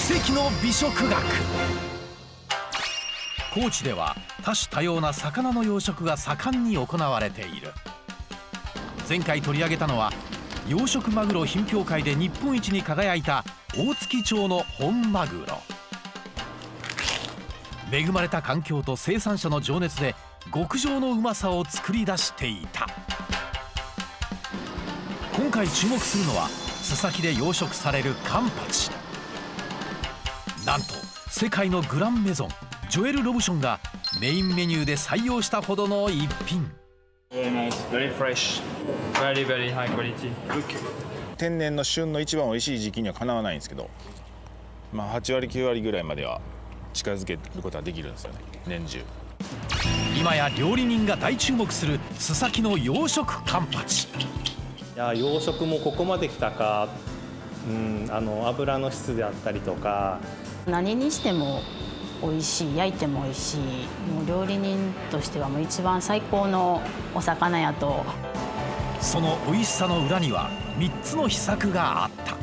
奇跡の美食学。高知では多種多様な魚の養殖が盛んに行われている。前回取り上げたのは養殖マグロ品評会で日本一に輝いた大月町の本マグロ。恵まれた環境と生産者の情熱で極上のうまさを作り出していた。今回注目するのは須崎で養殖されるカンパチ。なんと世界のグランメゾンジョエル・ロブションがメインメニューで採用したほどの一品。天然の旬の一番おいしい時期にはかなわないんですけど、8割9割ぐらいまでは近づけることはできるんですよね、年中。今や料理人が大注目する須崎の養殖カンパチ。いや養殖もここまで来たか、油の質であったりとか、何にしても美味しい、焼いても美味しい、もう料理人としてはもう一番最高のお魚やと。その美味しさの裏には3つの秘策があった。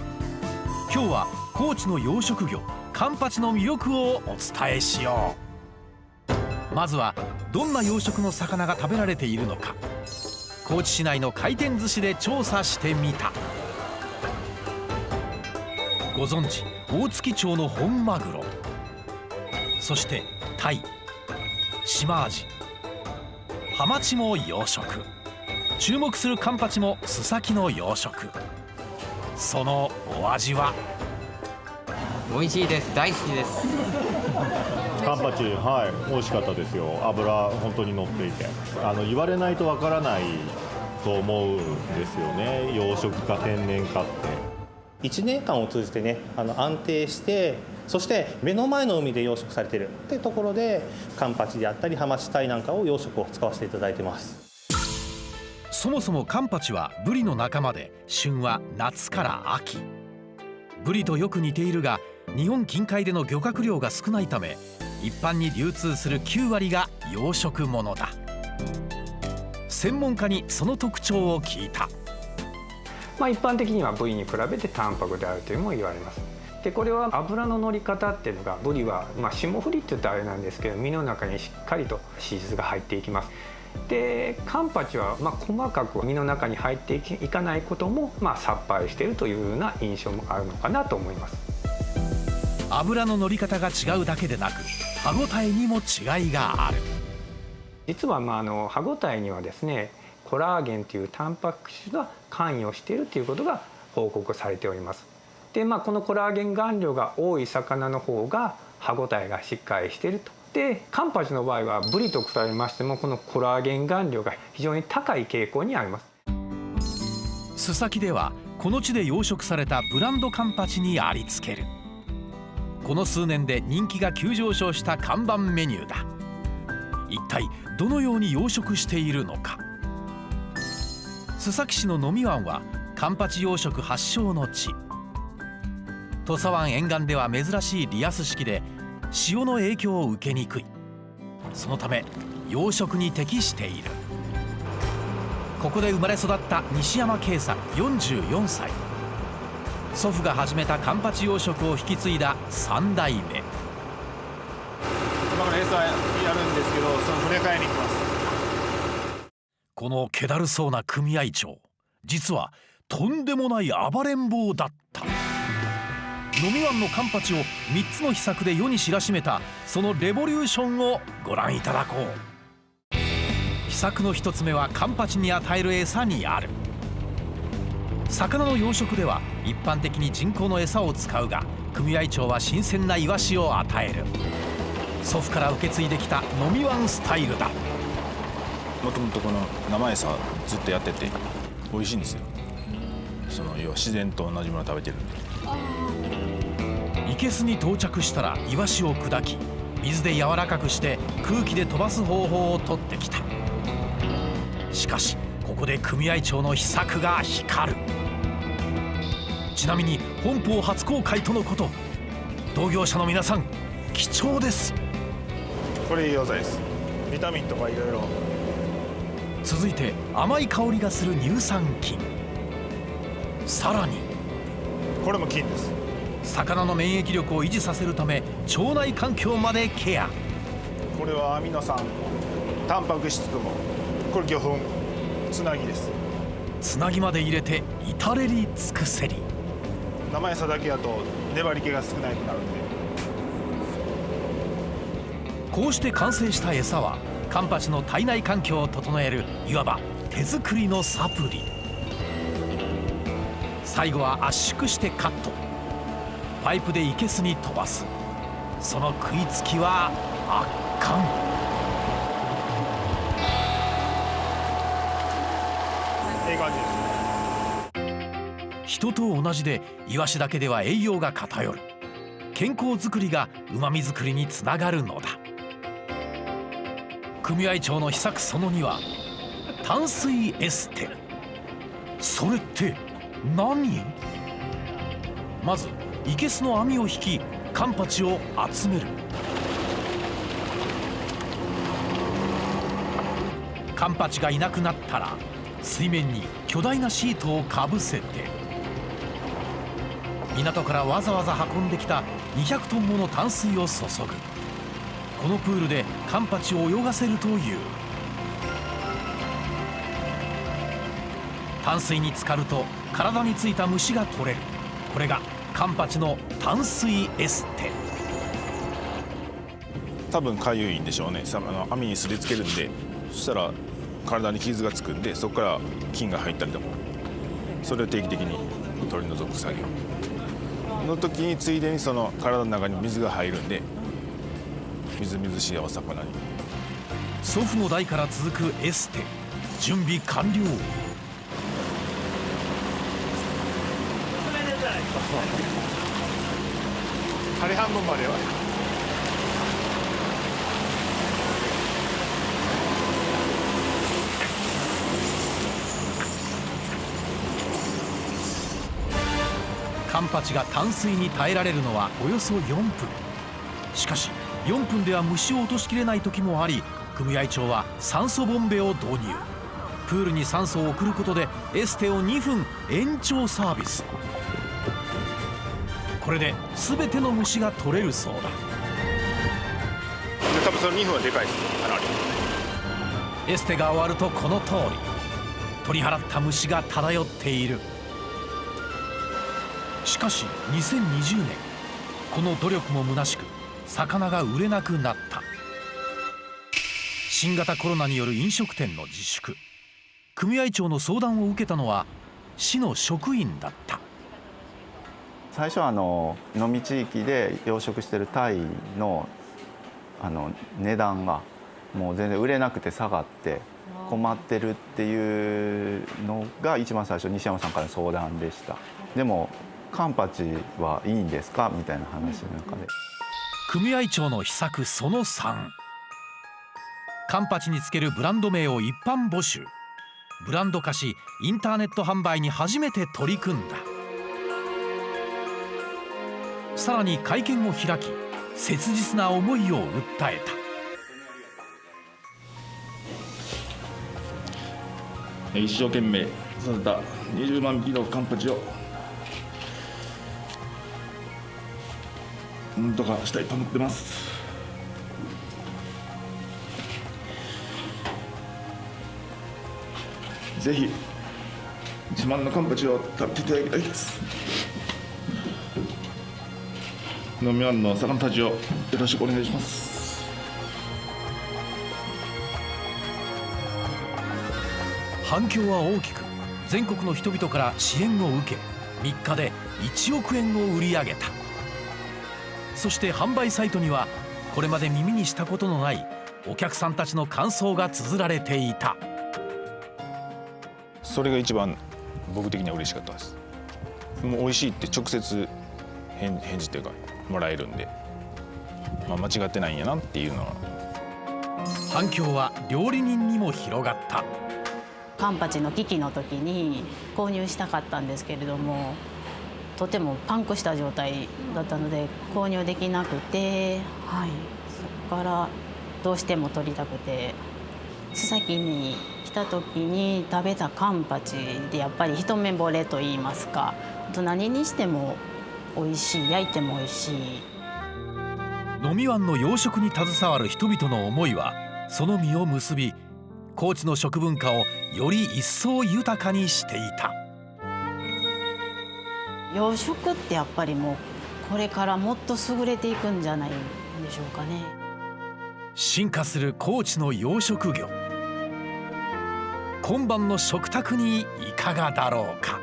今日は高知の養殖魚カンパチの魅力をお伝えしよう。まずはどんな養殖の魚が食べられているのか、高知市内の回転寿司で調査してみた。ご存知大月町の本マグロ、そしてタイ、シマアジ、ハマチも養殖。注目するカンパチも須崎の養殖。そのお味は？美味しいです。大好きです。カンパチ、美味しかったですよ。油本当に乗っていて、言われないとわからないと思うんですよね。養殖か天然かって。1年間を通じてね、安定して、そして目の前の海で養殖されているってところで、カンパチであったりハマチ、タイなんかを養殖を使わせていただいてます。そもそもカンパチはブリの仲間で、旬は夏から秋。ブリとよく似ているが日本近海での漁獲量が少ないため、一般に流通する9割が養殖ものだ。専門家にその特徴を聞いた。一般的にはブリに比べて淡白であるというのも言われます。でこれは油の乗り方っていうのが、ブリは霜降りって言ったらあれなんですけど、身の中にしっかりと脂質が入っていきます。でカンパチは細かく身の中に入っていかないこともさっぱりしているというような印象もあるのかなと思います。油の乗り方が違うだけでなく、歯ごたえにも違いがある。実は歯ごたえにはですね、コラーゲンというタンパク質が関与しているということが報告されております。でこのコラーゲン含量が多い魚の方が歯ごたえがしっかりしていると。でカンパチの場合はブリと比べましても、このコラーゲン含量が非常に高い傾向にあります。須崎ではこの地で養殖されたブランドカンパチにありつける。この数年で人気が急上昇した看板メニューだ。一体どのように養殖しているのか。須崎市の野見湾はカンパチ養殖発祥の地。土佐湾沿岸では珍しいリアス式で潮の影響を受けにくい。そのため養殖に適している。ここで生まれ育った西山圭さん44歳。祖父が始めたカンパチ養殖を引き継いだ3代目。今から餌やるんですけど、その船替えに行きます。この気だるそうな組合長、実はとんでもない暴れん坊だった。野見湾のカンパチを3つの秘策で世に知らしめたそのレボリューションをご覧いただこう。秘策の1つ目はカンパチに与える餌にある。魚の養殖では一般的に人工の餌を使うが、組合長は新鮮なイワシを与える。祖父から受け継いできた野見湾スタイルだ。もともとこの生餌ずっとやってて美味しいんですよ。要は自然と同じもの食べてるんで。生けすに到着したらイワシを砕き、水で柔らかくして空気で飛ばす方法をとってきた。しかしここで組合長の秘策が光る。ちなみに本邦初公開とのこと。同業者の皆さん、貴重です。これ栄養剤です。ビタミンとかいろいろ。続いて甘い香りがする乳酸菌。さらにこれも菌です。魚の免疫力を維持させるため腸内環境までケア。これはアミノ酸、タンパク質とも、これ魚粉、つなぎです。つなぎまで入れて至れり尽くせり。生餌だけだと粘り気が少ないくなるんで。こうして完成した餌はカンパチの体内環境を整えるいわば手作りのサプリ。最後は圧縮してカット、パイプで生けすに飛ばす。その食いつきは圧巻。いい感じですね。人と同じでイワシだけでは栄養が偏る。健康づくりがうまみづくりにつながるのだ。組合長の秘策その2は淡水エステ。それって何？まず生けすの網を引きカンパチを集める。カンパチがいなくなったら水面に巨大なシートをかぶせて、港からわざわざ運んできた200トンもの淡水を注ぐ。このプールでカンパチを泳がせるという。淡水に浸かると体についた虫が取れる。これがカンパチの淡水エステ。多分かゆいんでしょうね。網にすりつけるんで、そしたら体に傷がつくんで、そこから菌が入ったりとか、それを定期的に取り除く作業の時についでにその体の中に水が入るんで、みずみずしいお魚に。祖父の代から続くエステ準備完了。針半分まではカンパチが淡水に耐えられるのはおよそ4分。しかし4分では虫を落としきれない時もあり、組合長は酸素ボンベを導入。プールに酸素を送ることでエステを2分延長サービス。これで全ての虫が取れるそうだ。多分その2分はでかいです。かなり。エステが終わるとこの通り取り払った虫が漂っている。しかし2020年、この努力も虚しく魚が売れなくなった。新型コロナによる飲食店の自粛。組合長の相談を受けたのは市の職員だった。最初は飲み地域で養殖しているタイの値段がもう全然売れなくて下がって困ってるっていうのが一番最初、西山さんからの相談でした。でもカンパチはいいんですかみたいな話の中で、組合長の秘策その3、カンパチにつけるブランド名を一般募集。ブランド化しインターネット販売に初めて取り組んだ。さらに会見を開き切実な思いを訴えた。一生懸命育てた20万匹のカンパチをなんとかしたいと思ってます。ぜひ自慢のカンパチを食べていただきたいです。飲み湾の魚たちをよろしくお願いします。反響は大きく、全国の人々から支援を受け3日で1億円を売り上げた。そして販売サイトにはこれまで耳にしたことのないお客さんたちの感想が綴られていた。それが一番僕的には嬉しかったです。もう美味しいって直接返事というかもらえるんで、間違ってないんやなっていうのは。反響は料理人にも広がった。カンパチの危機の時に購入したかったんですけれども、とてもパンクした状態だったので購入できなくて、そこからどうしても取りたくて、須崎に来た時に食べたカンパチでやっぱり一目惚れといいますか、何にしても美味しい、焼いても美味しい。能美湾の養殖に携わる人々の思いはその実を結び、高知の食文化をより一層豊かにしていた。養殖ってやっぱりもうこれからもっと優れていくんじゃないでしょうかね。進化する高知の養殖業、今晩の食卓にいかがだろうか。